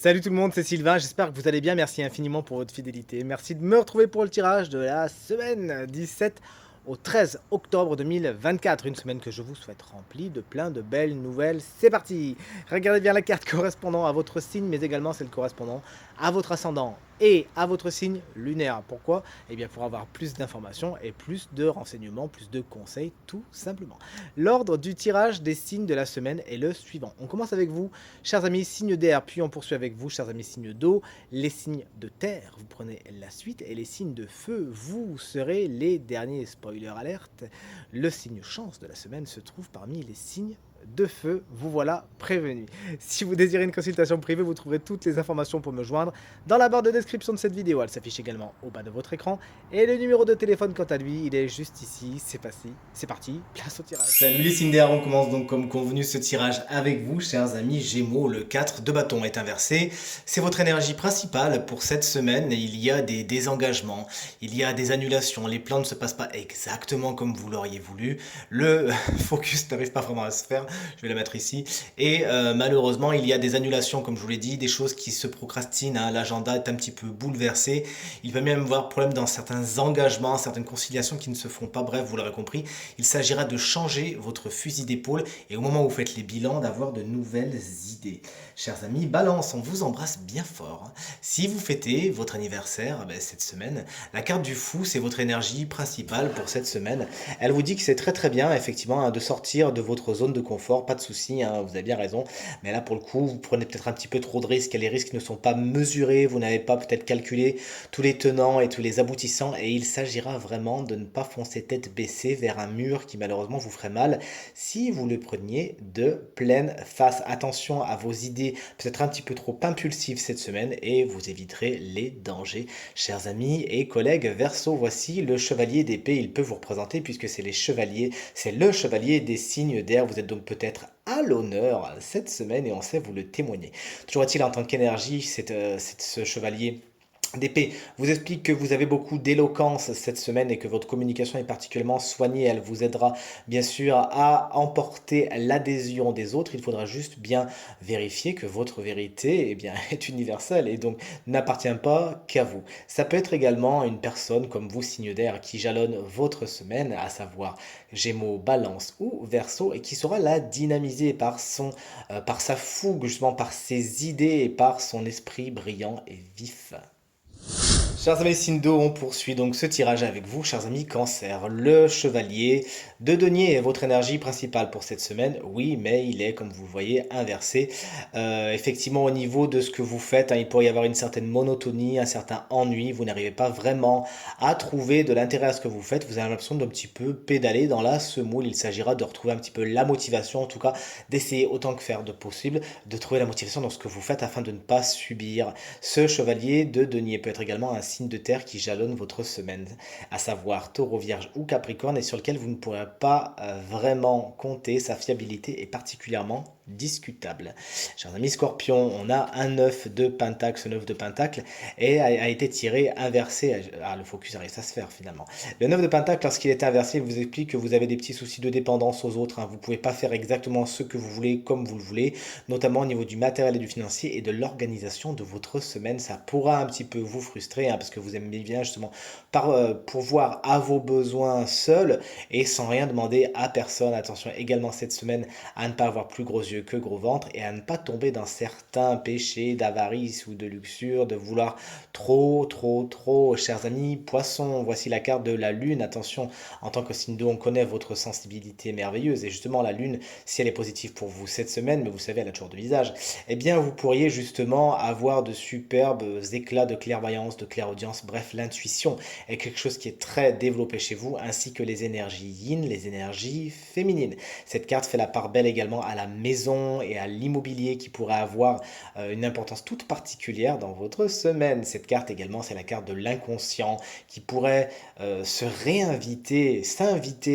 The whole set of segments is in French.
Salut tout le monde, c'est Sylvain, j'espère que vous allez bien, merci infiniment pour votre fidélité. Merci de me retrouver pour le tirage de la semaine 17 au 13 octobre 2024, une semaine que je vous souhaite remplie de plein de belles nouvelles. C'est parti! Regardez bien la carte correspondant à votre signe, mais également celle correspondant à votre ascendant et à votre signe lunaire. Pourquoi? Eh bien pour avoir plus d'informations et plus de renseignements, plus de conseils, tout simplement. L'ordre du tirage des signes de la semaine est le suivant. On commence avec vous, chers amis, signe d'air, puis on poursuit avec vous, chers amis, signe d'eau, les signes de terre, vous prenez la suite, et les signes de feu, vous serez les derniers. Spoiler alerte, le signe chance de la semaine se trouve parmi les signes de feu, vous voilà prévenu. Si vous désirez une consultation privée, vous trouverez toutes les informations pour me joindre dans la barre de description de cette vidéo. Elle s'affiche également au bas de votre écran. Et le numéro de téléphone, quant à lui, il est juste ici. C'est parti, place au tirage. Salut les Cinder, on commence donc comme convenu ce tirage avec vous, chers amis Gémeaux. Le 4 de bâton est inversé. C'est votre énergie principale pour cette semaine. Il y a des désengagements, il y a des annulations. Les plans ne se passent pas exactement comme vous l'auriez voulu. Le focus n'arrive pas vraiment à se faire. Je vais le mettre ici. Et malheureusement, il y a des annulations, comme je vous l'ai dit, des choses qui se procrastinent. L'agenda est un petit peu bouleversé. Il peut même y avoir problème dans certains engagements, certaines conciliations qui ne se font pas. Bref, vous l'aurez compris, il s'agira de changer votre fusil d'épaule et au moment où vous faites les bilans, d'avoir de nouvelles idées. Chers amis, Balance, on vous embrasse bien fort. Si vous fêtez votre anniversaire cette semaine, la carte du fou, c'est votre énergie principale pour cette semaine. Elle vous dit que c'est très très bien, effectivement, de sortir de votre zone de confort, pas de souci, vous avez bien raison. Mais là, pour le coup, vous prenez peut-être un petit peu trop de risques et les risques ne sont pas mesurés, vous n'avez pas peut-être calculé tous les tenants et tous les aboutissants et il s'agira vraiment de ne pas foncer tête baissée vers un mur qui malheureusement vous ferait mal si vous le preniez de pleine face. Attention à vos idées peut-être un petit peu trop impulsives cette semaine et vous éviterez les dangers. Chers amis et collègues Verseau, voici le chevalier d'épée. Il peut vous représenter puisque c'est le chevalier des signes d'air. Vous êtes donc peut-être à l'honneur cette semaine et on sait vous le témoigner. Toujours est-il en tant qu'énergie, ce chevalier d'épée vous explique que vous avez beaucoup d'éloquence cette semaine et que votre communication est particulièrement soignée. Elle vous aidera bien sûr à emporter l'adhésion des autres. Il faudra juste bien vérifier que votre vérité est universelle et donc n'appartient pas qu'à vous. Ça peut être également une personne comme vous, signe d'air, qui jalonne votre semaine, à savoir Gémeaux, Balance ou Verseau, et qui saura la dynamiser par sa fougue, justement par ses idées et par son esprit brillant et vif. Chers amis Sindo, on poursuit donc ce tirage avec vous, chers amis Cancer. Le chevalier de denier est votre énergie principale pour cette semaine, oui, mais il est, comme vous le voyez, inversé. Effectivement, au niveau de ce que vous faites, il pourrait y avoir une certaine monotonie, un certain ennui, vous n'arrivez pas vraiment à trouver de l'intérêt à ce que vous faites, vous avez l'impression d'un petit peu pédaler dans la semoule. Il s'agira de retrouver un petit peu la motivation, en tout cas d'essayer autant que faire de possible, de trouver la motivation dans ce que vous faites afin de ne pas subir. Ce chevalier de denier peut être également un signe de terre qui jalonne votre semaine, à savoir Taureau, Vierge ou Capricorne, et sur lequel vous ne pourrez pas vraiment compter. Sa fiabilité est particulièrement discutable. Chers amis Scorpion, on a un 9 de Pentacle, ce 9 de Pentacle a été tiré inversé. Le focus arrive à se faire finalement. Le 9 de Pentacle, lorsqu'il est inversé, il vous explique que vous avez des petits soucis de dépendance aux autres. Vous ne pouvez pas faire exactement ce que vous voulez comme vous le voulez, notamment au niveau du matériel et du financier et de l'organisation de votre semaine. Ça pourra un petit peu vous frustrer parce que vous aimez bien justement pourvoir à vos besoins seul et sans rien demander à personne. Attention également cette semaine à ne pas avoir plus gros yeux que gros ventre et à ne pas tomber dans certains péchés d'avarice ou de luxure, de vouloir trop. Chers amis Poissons, voici la carte de la lune. Attention, en tant que signe d'eau, on connaît votre sensibilité merveilleuse et justement la lune, si elle est positive pour vous cette semaine, mais vous savez elle a toujours de visage, eh bien vous pourriez justement avoir de superbes éclats de clairvoyance, de clairaudience. Bref, l'intuition est quelque chose qui est très développé chez vous, ainsi que les énergies yin, les énergies féminines. Cette carte fait la part belle également à la maison et à l'immobilier qui pourrait avoir une importance toute particulière dans votre semaine. Cette carte également, c'est la carte de l'inconscient qui pourrait s'inviter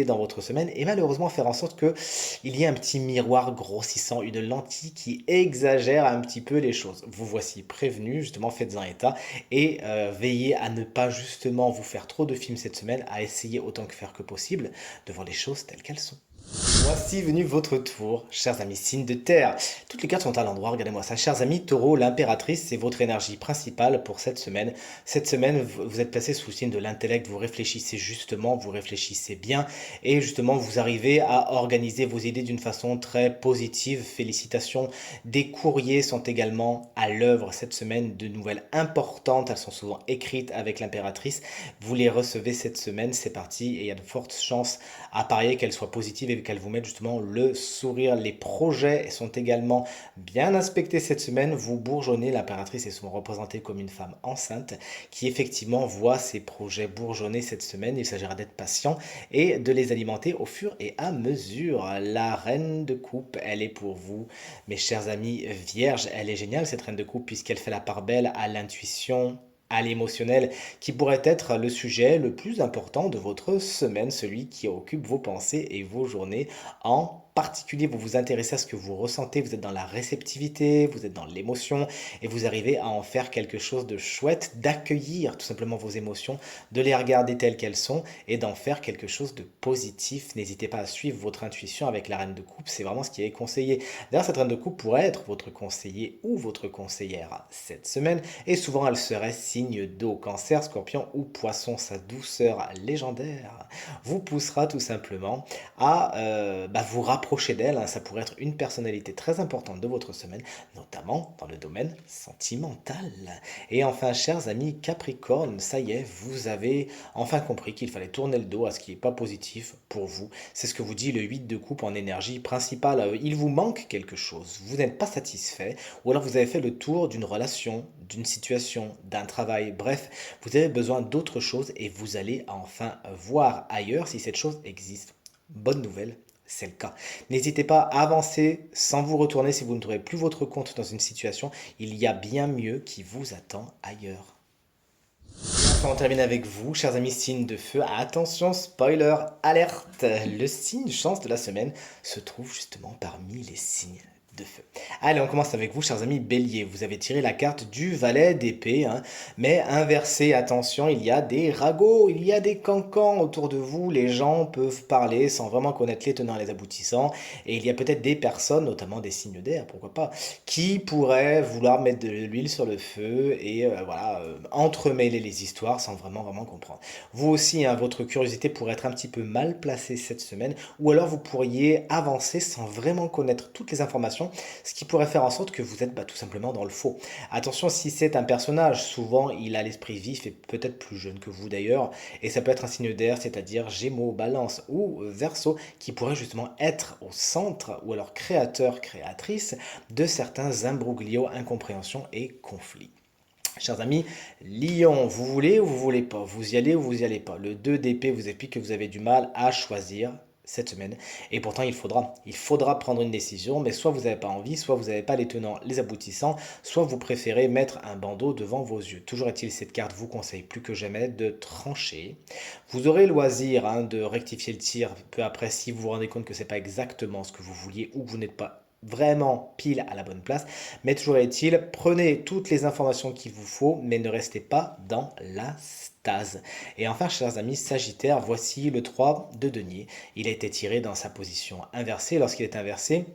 dans votre semaine et malheureusement faire en sorte que il y ait un petit miroir grossissant, une lentille qui exagère un petit peu les choses. Vous voici prévenu, justement faites-en état et veillez à ne pas justement vous faire trop de films cette semaine, à essayer autant que faire que possible de voir les choses telles qu'elles sont. Voici venu votre tour, chers amis signes de terre. Toutes les cartes sont à l'endroit, regardez-moi ça. Chers amis taureau, l'impératrice, c'est votre énergie principale pour cette semaine. Cette semaine, vous êtes placé sous le signe de l'intellect, vous réfléchissez justement, vous réfléchissez bien et justement vous arrivez à organiser vos idées d'une façon très positive. Félicitations. Des courriers sont également à l'œuvre cette semaine, de nouvelles importantes, elles sont souvent écrites avec l'impératrice. Vous les recevez cette semaine, c'est parti et il y a de fortes chances à parier qu'elles soient positives et qu'elles vous mettent justement le sourire. Les projets sont également bien inspectés cette semaine. Vous bourgeonnez, l'impératrice est souvent représentée comme une femme enceinte qui effectivement voit ses projets bourgeonner cette semaine. Il s'agira d'être patient et de les alimenter au fur et à mesure. La reine de coupe, elle est pour vous, mes chers amis vierges. Elle est géniale cette reine de coupe puisqu'elle fait la part belle à l'intuition, à l'émotionnel, qui pourrait être le sujet le plus important de votre semaine, celui qui occupe vos pensées et vos journées. En particulier, vous vous intéressez à ce que vous ressentez, vous êtes dans la réceptivité, vous êtes dans l'émotion, et vous arrivez à en faire quelque chose de chouette, d'accueillir tout simplement vos émotions, de les regarder telles qu'elles sont, et d'en faire quelque chose de positif. N'hésitez pas à suivre votre intuition avec la reine de coupe, c'est vraiment ce qui est conseillé. D'ailleurs, cette reine de coupe pourrait être votre conseiller ou votre conseillère cette semaine, et souvent elle serait signe d'eau, cancer, scorpion ou poisson. Sa douceur légendaire vous poussera tout simplement à vous rapprocher d'elle, hein. Ça pourrait être une personnalité très importante de votre semaine, notamment dans le domaine sentimental. Et enfin, chers amis Capricorne, ça y est, vous avez enfin compris qu'il fallait tourner le dos à ce qui n'est pas positif pour vous. C'est ce que vous dit le 8 de coupe en énergie principale. Il vous manque quelque chose, vous n'êtes pas satisfait, ou alors vous avez fait le tour d'une relation, d'une situation, d'un travail, bref, vous avez besoin d'autre chose et vous allez enfin voir ailleurs si cette chose existe. Bonne nouvelle, c'est le cas. N'hésitez pas à avancer sans vous retourner si vous ne trouvez plus votre compte dans une situation. Il y a bien mieux qui vous attend ailleurs. Enfin, on termine avec vous, chers amis signes de feu. Attention, spoiler, alerte. Le signe chance de la semaine se trouve justement parmi les signes de feu. Allez, on commence avec vous, chers amis bélier. Vous avez tiré la carte du valet d'épée, hein, mais inversé, attention, il y a des ragots, il y a des cancans autour de vous. Les gens peuvent parler sans vraiment connaître les tenants et les aboutissants. Et il y a peut-être des personnes, notamment des signes d'air, pourquoi pas, qui pourraient vouloir mettre de l'huile sur le feu et entremêler les histoires sans vraiment comprendre. Vous aussi, hein, votre curiosité pourrait être un petit peu mal placée cette semaine, ou alors vous pourriez avancer sans vraiment connaître toutes les informations, ce qui pourrait faire en sorte que vous êtes tout simplement dans le faux. Attention, si c'est un personnage, souvent il a l'esprit vif et peut-être plus jeune que vous d'ailleurs, et ça peut être un signe d'air, c'est-à-dire Gémeaux, Balance ou Verseau, qui pourrait justement être au centre, ou alors créateur, créatrice, de certains imbroglios, incompréhensions et conflits. Chers amis, Lion, vous voulez ou vous voulez pas? Vous y allez ou vous y allez pas? Le 2 d'épée vous explique que vous avez du mal à choisir cette semaine. Et pourtant, il faudra prendre une décision, mais soit vous n'avez pas envie, soit vous n'avez pas les tenants, les aboutissants, soit vous préférez mettre un bandeau devant vos yeux. Toujours est-il, cette carte vous conseille plus que jamais de trancher. Vous aurez le loisir, hein, de rectifier le tir peu après si vous vous rendez compte que c'est pas exactement ce que vous vouliez ou que vous n'êtes pas vraiment pile à la bonne place. Mais toujours est-il, prenez toutes les informations qu'il vous faut, mais ne restez pas dans la stase. Et enfin, chers amis Sagittaire, voici le 3 de denier. Il a été tiré dans sa position inversée. Lorsqu'il est inversé,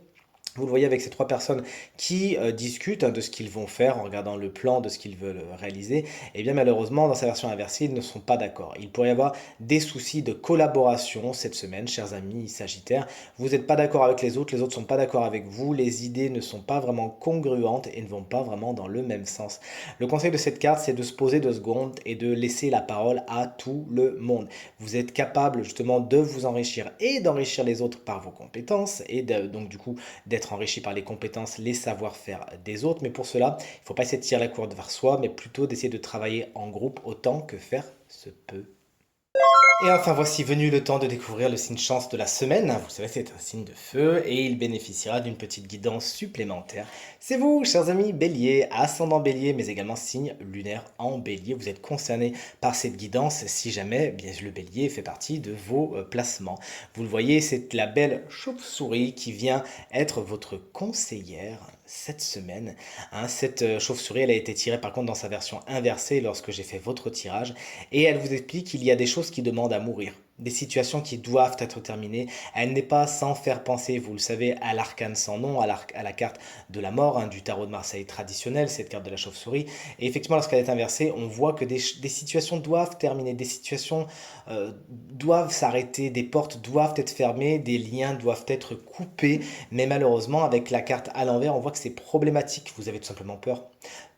vous le voyez avec ces trois personnes qui discutent, hein, de ce qu'ils vont faire en regardant le plan de ce qu'ils veulent réaliser. Et bien malheureusement, dans sa version inversée, ils ne sont pas d'accord. Il pourrait y avoir des soucis de collaboration cette semaine, chers amis Sagittaires. Vous n'êtes pas d'accord avec les autres ne sont pas d'accord avec vous, les idées ne sont pas vraiment congruentes et ne vont pas vraiment dans le même sens. Le conseil de cette carte, c'est de se poser 2 secondes et de laisser la parole à tout le monde. Vous êtes capable justement de vous enrichir et d'enrichir les autres par vos compétences et donc du coup d'être enrichi par les compétences, les savoir-faire des autres. Mais pour cela, il ne faut pas essayer de tirer la corde vers soi, mais plutôt d'essayer de travailler en groupe autant que faire se peut. Et enfin, voici venu le temps de découvrir le signe chance de la semaine. Vous le savez, c'est un signe de feu et il bénéficiera d'une petite guidance supplémentaire. C'est vous, chers amis bélier, ascendant bélier, mais également signe lunaire en bélier. Vous êtes concerné par cette guidance si jamais bien, le bélier fait partie de vos placements. Vous le voyez, c'est la belle chauve-souris qui vient être votre conseillère cette semaine. Hein. Cette chauve-souris, elle a été tirée par contre dans sa version inversée lorsque j'ai fait votre tirage et elle vous explique qu'il y a des choses qui demandent à mourir. des situations qui doivent être terminées. Elle n'est pas sans faire penser, vous le savez, à l'arcane sans nom, à la carte de la mort, hein, du tarot de Marseille traditionnel, cette carte de la chauve-souris. Et effectivement, lorsqu'elle est inversée, on voit que des situations doivent terminer, des situations doivent s'arrêter, des portes doivent être fermées, des liens doivent être coupés. Mais malheureusement, avec la carte à l'envers, on voit que c'est problématique. Vous avez tout simplement peur.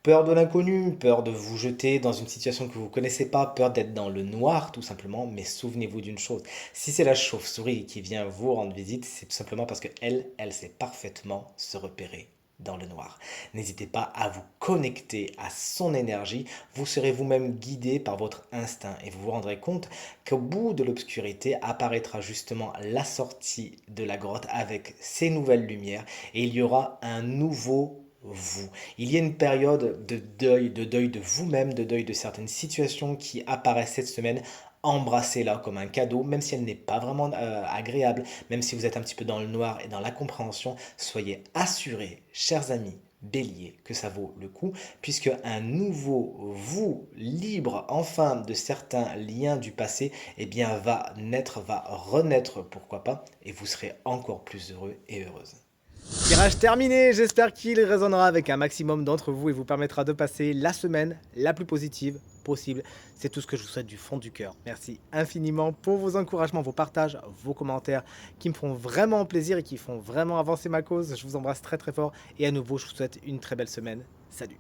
Peur de l'inconnu, peur de vous jeter dans une situation que vous ne connaissez pas, peur d'être dans le noir tout simplement, mais souvenez-vous d'une chose, si c'est la chauve-souris qui vient vous rendre visite, c'est tout simplement parce qu'elle, elle sait parfaitement se repérer dans le noir. N'hésitez pas à vous connecter à son énergie, vous serez vous-même guidé par votre instinct et vous vous rendrez compte qu'au bout de l'obscurité apparaîtra justement la sortie de la grotte avec ses nouvelles lumières et il y aura un nouveau vous. Il y a une période de deuil de vous-même, de deuil de certaines situations qui apparaissent cette semaine. Embrassez-la comme un cadeau, même si elle n'est pas vraiment agréable, même si vous êtes un petit peu dans le noir et dans la compréhension, soyez assurés, chers amis, Bélier, que ça vaut le coup, puisque un nouveau vous, libre enfin de certains liens du passé, eh bien va naître, va renaître, pourquoi pas, et vous serez encore plus heureux et heureuse. Tirage terminé, j'espère qu'il résonnera avec un maximum d'entre vous et vous permettra de passer la semaine la plus positive possible. C'est tout ce que je vous souhaite du fond du cœur. Merci infiniment pour vos encouragements, vos partages, vos commentaires qui me font vraiment plaisir et qui font vraiment avancer ma cause. Je vous embrasse très très fort et à nouveau je vous souhaite une très belle semaine. Salut!